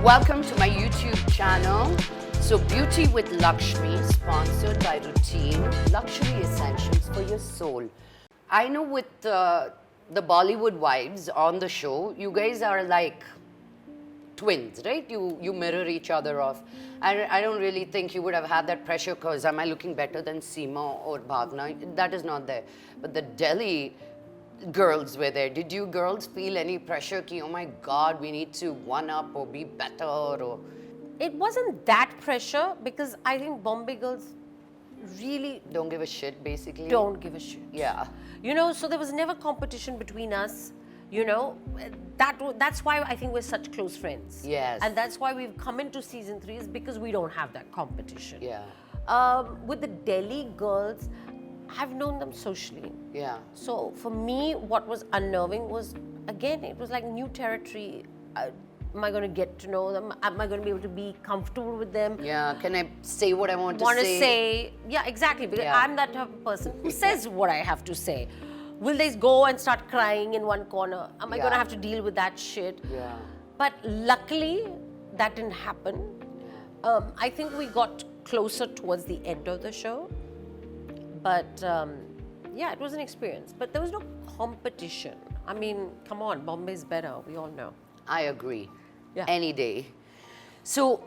Welcome to my YouTube channel. So Beauty with Lakshmi, sponsored by Routine, luxury essentials for your soul. I know with the Bollywood wives on the show, you guys are like twins, right? You mirror each other off. I don't really think you would have had that pressure because am I looking better than Seema or Bhavna? That is not there. But the Delhi girls were there. Did you girls feel any pressure ki, oh my God, we need to one up or be better or? It wasn't that pressure because I think Bombay girls really Don't give a shit, basically. don't give a shit. Yeah. You know, so there was never competition between us. You know, that's why I think we're such close friends. Yes. And that's why we've come into season 3 is because we don't have that competition. Yeah. With the Delhi girls, I've known them socially. Yeah. So for me, what was unnerving was, again, it was like new territory. Am I going to get to know them? Am I going to be able to be comfortable with them? Yeah. Can I say what I want to say? Yeah, exactly. Because Yeah. I'm that type of person who says what I have to say. Will they go and start crying in one corner? Am I going to Yeah. have to deal with that shit? Yeah. But luckily, that didn't happen. I think we got closer towards the end of the show. But yeah, it was an experience. But there was no competition. I mean, come on, Bombay's better. We all know. I agree. Yeah. Any day. So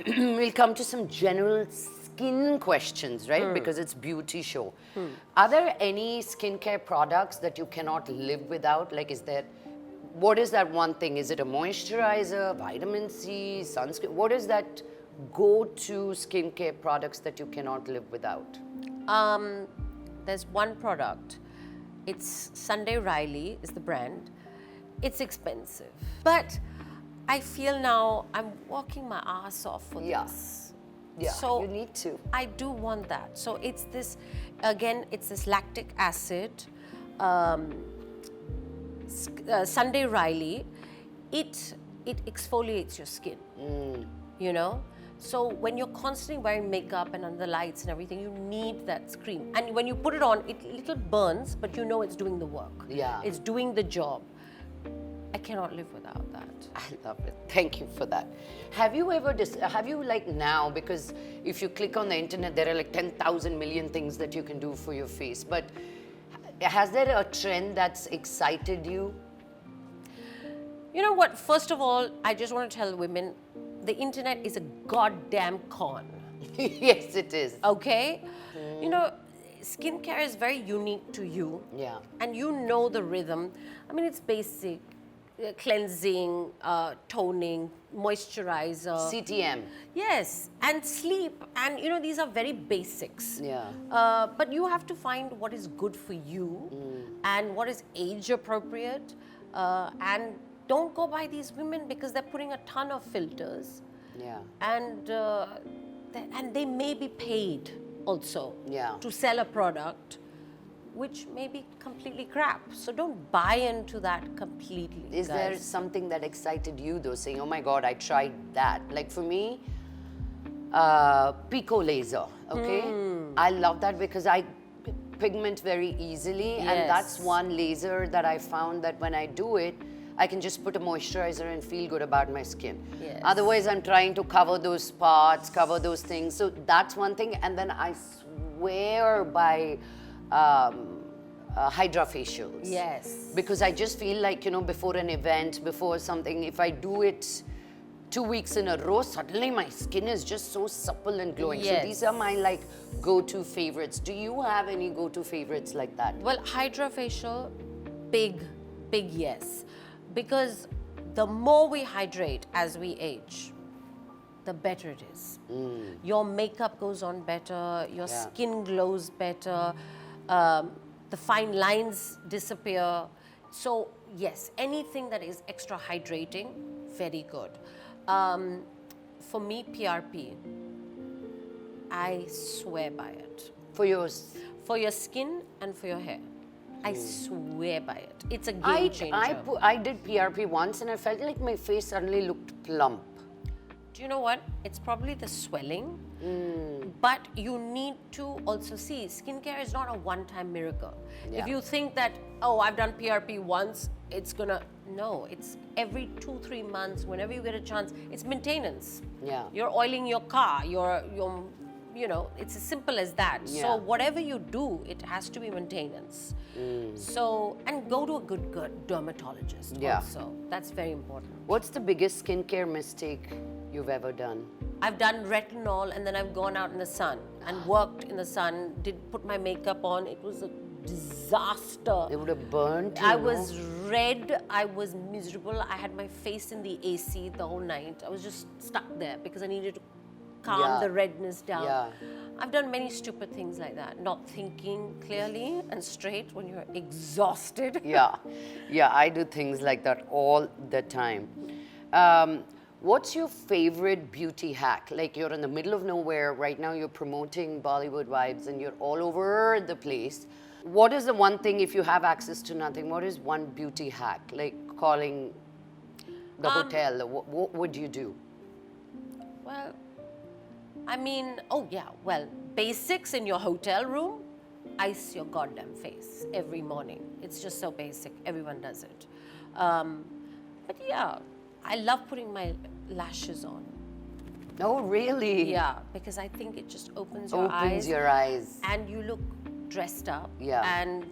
we'll come to some general skin questions, right? Because it's beauty show. Are there any skincare products that you cannot live without? Like, what is that one thing? Is it a moisturizer, vitamin C, sunscreen? What is that go-to skincare products that you cannot live without? There's one product. It's Sunday Riley is the brand. It's expensive. But I feel now I'm working my ass off for Yeah. this. Yeah, So you need to. I do want that. So it's this, again, it's this lactic acid, Sunday Riley. It exfoliates your skin, you know? So when you're constantly wearing makeup and under the lights and everything, you need that cream. And when you put it on, it little burns, but you know it's doing the work. Yeah. It's doing the job. I cannot live without that. I love it. Thank you for that. Have you ever, have you like now, because if you click on the internet, there are like 10,000 million things that you can do for your face. But has there a trend that's excited you? You know what? First of all, I just want to tell women, the internet is a goddamn con. Yes, it is. Okay? You know, skincare is very unique to you. Yeah. And you know the rhythm. I mean, it's basic. Cleansing, toning, moisturizer. CTM. Yes, and sleep. And you know, these are very basics. Yeah. But you have to find what is good for you and what is age appropriate. And don't go by these women because they're putting a ton of filters. Yeah. And they may be paid also Yeah. to sell a product which may be completely crap. So don't buy into that completely. Is there guys. something that excited you though, saying, oh my God, I tried that? Like for me, Pico laser, okay? I love that because I pigment very easily. And that's Yes. one laser that I found that when I do it, I can just put a moisturizer and feel good about my skin. Yes. Otherwise, I'm trying to cover those spots, cover those things. So that's one thing. And then I swear by Hydra facials. Yes. Because I just feel like, you know, before an event, before something, if I do it 2 weeks in a row, suddenly my skin is just so supple and glowing. Yes. So these are my like go-to favorites. Do you have any go-to favorites like that? Well, Hydra facial, big yes. Because the more we hydrate as we age, the better it is. Your makeup goes on better, your Yeah. skin glows better, the fine lines disappear. So yes, anything that is extra hydrating, very good. For me, PRP, I swear by it. For yours? For your skin and for your hair. I swear by it. It's a game changer. I did PRP once and I felt like my face suddenly looked plump. Do you know what? It's probably the swelling. But you need to also see, skincare is not a one-time miracle. Yeah. If you think that, oh, I've done PRP once, it's gonna, no, it's every 2-3 months, whenever you get a chance, it's maintenance. Yeah. You're oiling your car, you're you know, it's as simple as that. Yeah. So whatever you do, it has to be maintenance. So, and go to a good dermatologist Yeah. also. That's very important. What's the biggest skincare mistake you've ever done? I've done retinol and then I've gone out in the sun and worked in the sun, put my makeup on. It was a disaster. It would have burnt you, I no? was red, I was miserable. I had my face in the AC the whole night. I was just stuck there because I needed to calm Yeah. the redness down. Yeah. I've done many stupid things like that, not thinking clearly and straight when you're exhausted. Yeah, yeah, I do things like that all the time. What's your favorite beauty hack? Like you're in the middle of nowhere, right now you're promoting Bollywood vibes and you're all over the place. What is the one thing, if you have access to nothing, what is one beauty hack? Like calling the hotel, what would you do? Well, I mean, oh yeah, well, basics in your hotel room, ice your goddamn face every morning. It's just so basic, everyone does it. But yeah, I love putting my lashes on. Oh, really? Yeah, because I think it just opens your eyes. Opens your eyes. And you look dressed up. Yeah. And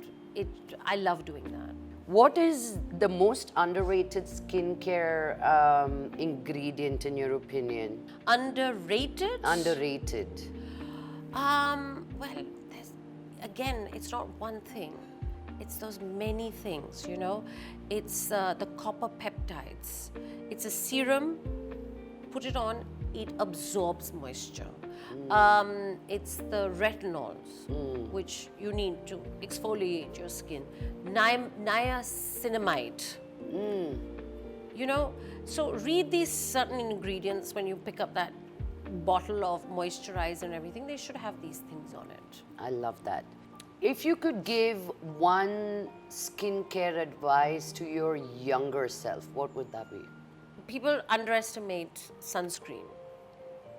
I love doing that. What is the most underrated skincare ingredient in your opinion? Underrated? Underrated. Well, again, it's not one thing. It's those many things, you know. It's the copper peptides. It's a serum, put it on, it absorbs moisture. It's the retinols, which you need to exfoliate your skin. Niacinamide. You know, so read these certain ingredients when you pick up that bottle of moisturizer and everything. They should have these things on it. I love that. If you could give one skincare advice to your younger self, what would that be? People underestimate sunscreen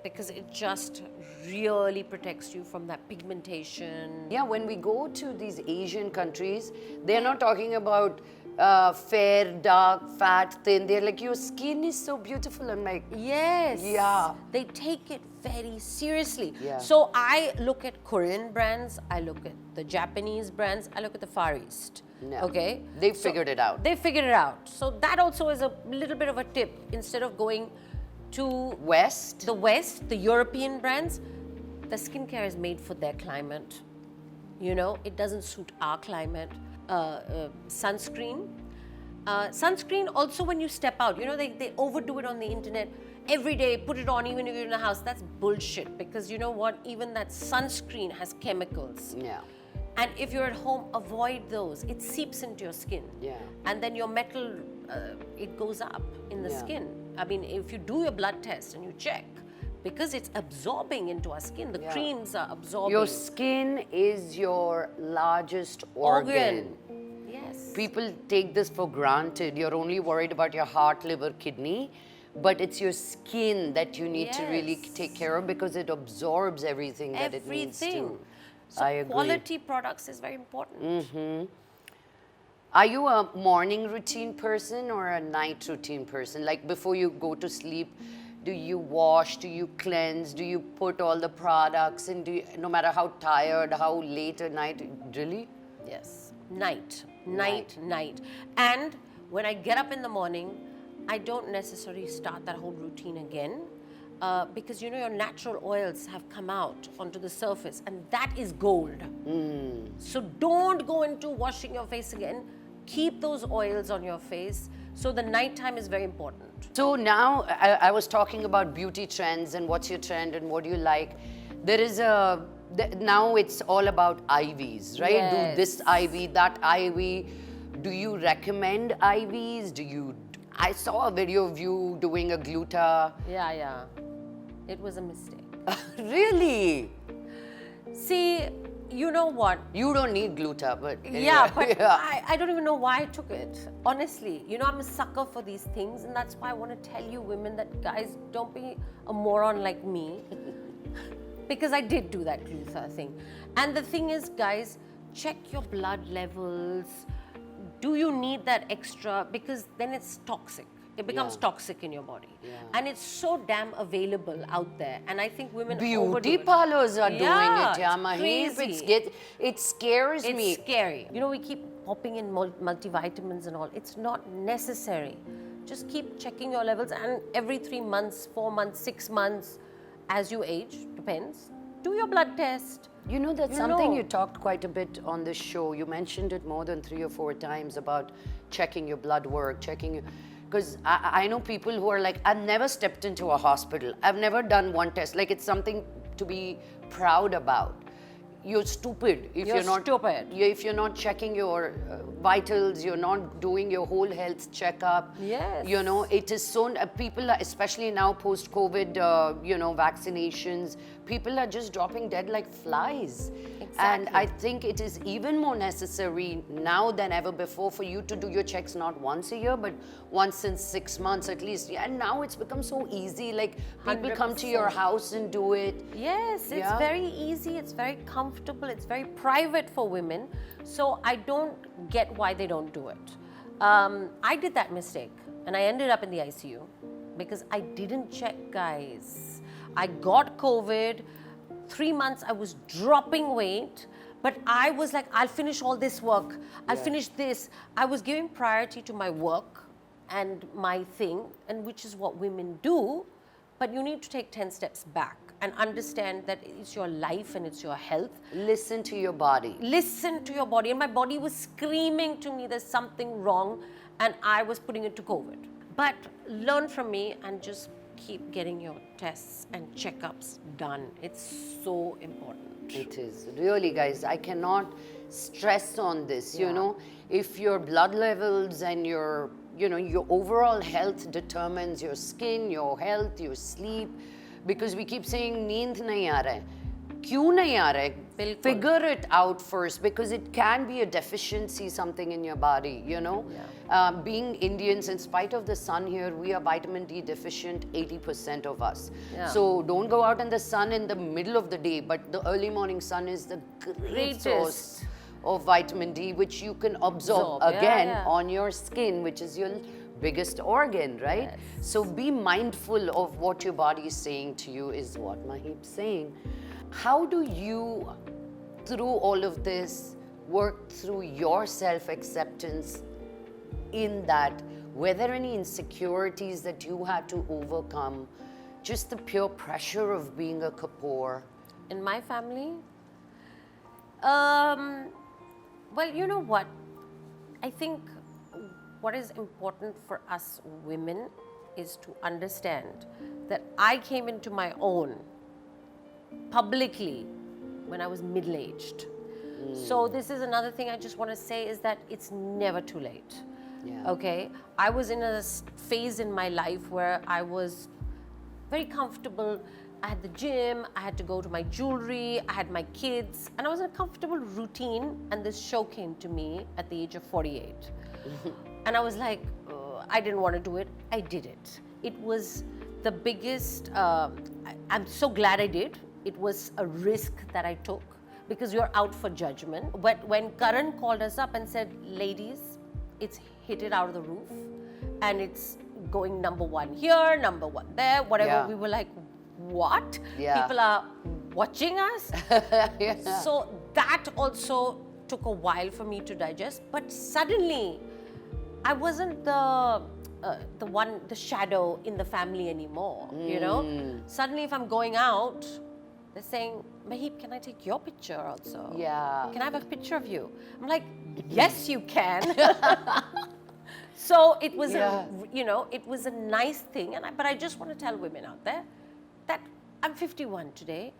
because it just really protects you from that pigmentation. Yeah, when we go to these Asian countries, they're not talking about fair, dark, fat, thin. They're like, your skin is so beautiful. I'm like, Yes. Yeah. They take it very seriously. Yeah. So I look at Korean brands, I look at the Japanese brands, I look at the Far East. No. Okay? They figured it out. They figured it out. So that also is a little bit of a tip. Instead of going to West? the West, the European brands, the skincare is made for their climate. You know, it doesn't suit our climate. Sunscreen. Sunscreen also when you step out, you know, they overdo it on the internet. Every day, put it on even if you're in a house. That's bullshit because you know what? Even that sunscreen has chemicals. Yeah. And if you're at home, avoid those. It seeps into your skin. Yeah. And then your metal, it goes up in the Yeah. skin. I mean, if you do your blood test and you check, because it's absorbing into our skin, the Yeah. creams are absorbing. Your skin is your largest organ. Yes. People take this for granted. You're only worried about your heart, liver, kidney, but it's your skin that you need to really Yes. take care of because it absorbs everything that it needs to. So I agree. quality products is very important. Are you a morning routine person or a night routine person? Like before you go to sleep, do you wash, do you cleanse, do you put all the products in, no matter how tired, how late at night, really? Yes. Night. And when I get up in the morning, I don't necessarily start that whole routine again because you know your natural oils have come out onto the surface and that is gold. So don't go into washing your face again. Keep those oils on your face. So the nighttime is very important. So now I was talking about beauty trends and what's your trend and what do you like. There is now it's all about IVs, right? Yes. Do this IV, that IV. Do you recommend IVs? I saw a video of you doing a gluta. Yeah. It was a mistake. Really? See, you know what? You don't need gluta, but anyway. Yeah, but Yeah. I don't even know why I took it. Honestly, you know, I'm a sucker for these things, and that's why I want to tell you women that, guys, don't be a moron like me. Because I did do that gluta thing. And the thing is, guys, check your blood levels. do you need that extra? Because then it's toxic. It becomes Yeah. toxic in your body. Yeah. And it's so damn available out there. And I think women overdo Beauty it. parlors are doing it, yeah, it's Maheep. crazy. It scares It's me. scary. You know, we keep popping in multivitamins and all. It's not necessary. Just keep checking your levels, and every 3 months, 4 months, 6 months, as you age, depends, do your blood test. You know, that's You something know. you talked quite a bit on this show. You mentioned it more than 3 or 4 times about checking your blood work, because I know people who are like, I've never stepped into a hospital. I've never done one test. Like, it's something to be proud about. You're stupid if You're you're not stupid. If you're not checking your vitals, you're not doing your whole health checkup. Yes. You know, it is so people are, especially now post COVID, vaccinations, people are just dropping dead like flies. And Exactly. I think it is even more necessary now than ever before for you to do your checks not once a year, but once in 6 months at least. And now it's become so easy. Like, people come to your 100%. house and do it. Yes, it's Yeah. very easy, it's very comfortable, it's very private for women. So I don't get why they don't do it. I did that mistake and I ended up in the ICU because I didn't check, guys. I got COVID. 3 months I was dropping weight, but I was like, I'll finish all this work. I'll finish this. I was giving priority to my work and my thing, and which is what women do. But you need to take 10 steps back and understand that it's your life and it's your health. Listen to your body. Listen to your body. And my body was screaming to me there's something wrong, and I was putting it to COVID. But learn from me and just keep getting your tests and checkups done. It's so important. It is. Really, guys, I cannot stress on this. You Yeah. know, if your blood levels and your overall health determines your skin, your health, your sleep, because we keep saying neend nahi aa raha hai. Kyun nahi aa raha hai? Bilkul. Figure it out first, because it can be a deficiency, something in your body, you know. Being Indians, in spite of the sun here, we are vitamin D deficient, 80% of us. Yeah. So don't go out in the sun in the middle of the day, but the early morning sun is the great source of vitamin D, which you can absorb Absorb, yeah, again yeah. on your skin, which is your biggest organ, right? Yes. So be mindful of what your body is saying to you, is what Maheep's saying. How do you, through all of this, work through your self-acceptance in that? Were there any insecurities that you had to overcome? Just the pure pressure of being a Kapoor? In my family, well, you know what? I think what is important for us women is to understand that I came into my own publicly when I was middle-aged. So this is another thing I just want to say, is that it's never too late. Yeah. Okay? I was in a phase in my life where I was very comfortable. I had the gym, I had to go to my jewelry, I had my kids, and I was in a comfortable routine, and this show came to me at the age of 48. And I was like, I didn't want to do it. I did it. It was the biggest, I'm so glad I did. It was a risk that I took because you're out for judgment. But when Karan called us up and said, ladies, it's hit it out of the roof and it's going #1 here, #1 there, whatever, Yeah. we were like, what? Yeah. People are watching us? Yeah. So that also took a while for me to digest. But suddenly, I wasn't the shadow in the family anymore, you know? Suddenly, if I'm going out, they're saying, Maheep, can I take your picture also? Yeah. Can I have a picture of you? I'm like, yes, you can. So it was, it was a nice thing. But I just want to tell women out there that I'm 51 today.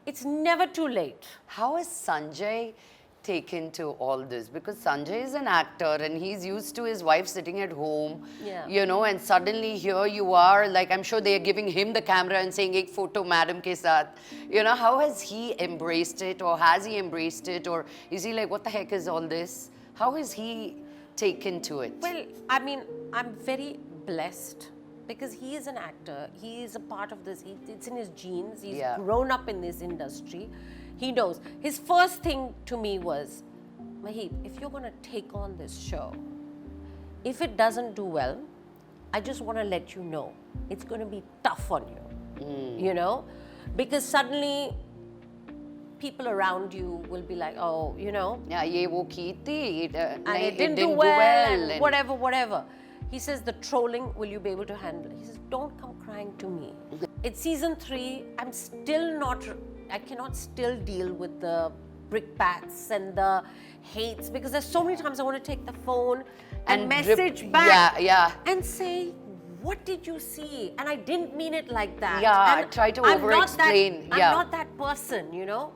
It's never too late. How has Sanjay taken to all this? Because Sanjay is an actor and he's used to his wife sitting at home, Yeah. and suddenly here you are, like, I'm sure they're giving him the camera and saying, ek photo madam ke saath. How has he embraced it, or has he embraced it, or is he like, what the heck is all this? How has he taken to it? Well, I mean, I'm very blessed because he is an actor. He is a part of this. It's in his genes. He's grown up in this industry. He knows. His first thing to me was, Maheep, if you're going to take on this show, if it doesn't do well, I just want to let you know it's going to be tough on you, you know, because suddenly people around you will be like, oh, you know, Yeah, ye wo ki thi, and it didn't do well, and whatever. He says, the trolling, will you be able to handle it? He says, don't come crying to me. It's season 3. I cannot still deal with the brickbats and the hates, because there's so many times I want to take the phone and message back and say, what did you see? And I didn't mean it like that. Yeah, and try to I'm over-explain. I'm not that person, you know.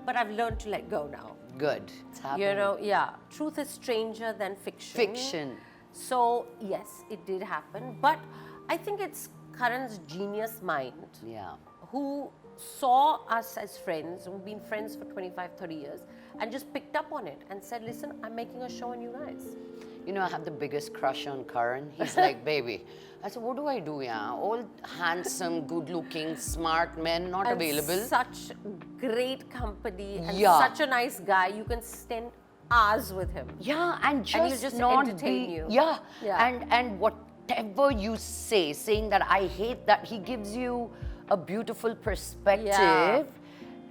But I've learned to let go now. Good. It's happening. You know, yeah. Truth is stranger than fiction. Fiction. So, yes, it did happen. But I think it's Karan's genius mind who saw us as friends, who've been friends for 25, 30 years, and just picked up on it and said, listen, I'm making a show on you guys. You know, I have the biggest crush on Karan. He's like, baby. I said, what do I do, yeah? All handsome, good-looking, smart men not and available. Such great company and such a nice guy. You can spend hours with him. Yeah, and he'll just not entertain be, you. Yeah, Yeah. And whatever you say, saying that I hate that, he gives you a beautiful perspective. Yeah.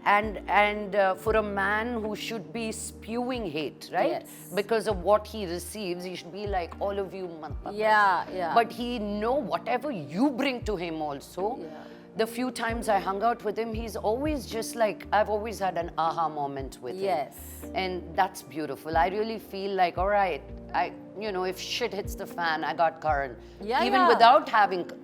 And for a man who should be spewing hate, right? Yes. Because of what he receives, he should be like, all of you. Yeah. But he know whatever you bring to him also. Yeah. The few times I hung out with him, he's always just like, I've always had an aha moment with him. Yes. And that's beautiful. I really feel like, all right, if shit hits the fan, I got Karan. Yeah, Even yeah. without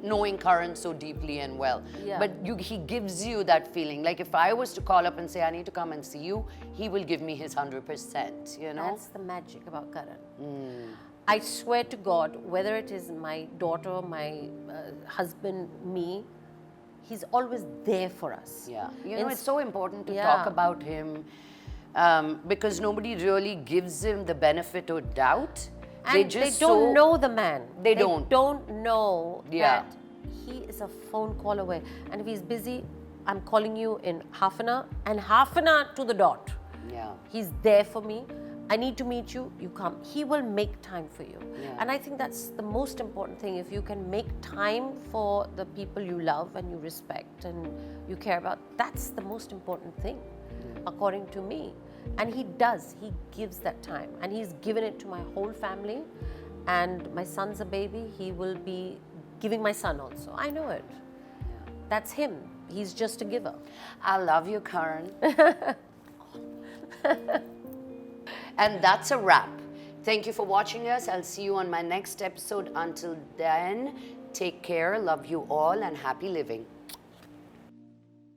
knowing Karan so deeply and well. Yeah. But he gives you that feeling. Like if I was to call up and say, I need to come and see you, he will give me his 100%, you know? That's the magic about Karan. I swear to God, whether it is my daughter, my husband, me, he's always there for us. Yeah. You know, it's so important to Yeah. talk about him because nobody really gives him the benefit of doubt. And they don't know the man. They don't know Yeah. that he is a phone call away. And if he's busy, I'm calling you in half an hour, and half an hour to the dot. Yeah. He's there for me. I need to meet you, you come. He will make time for you. Yeah. And I think that's the most important thing. If you can make time for the people you love and you respect and you care about, that's the most important thing, according to me. And he does. He gives that time. And he's given it to my whole family. And my son's a baby. He will be giving my son also. I know it. That's him. He's just a giver. I love you, Karan. And that's a wrap. Thank you for watching us. I'll see you on my next episode. Until then, take care, love you all, and happy living.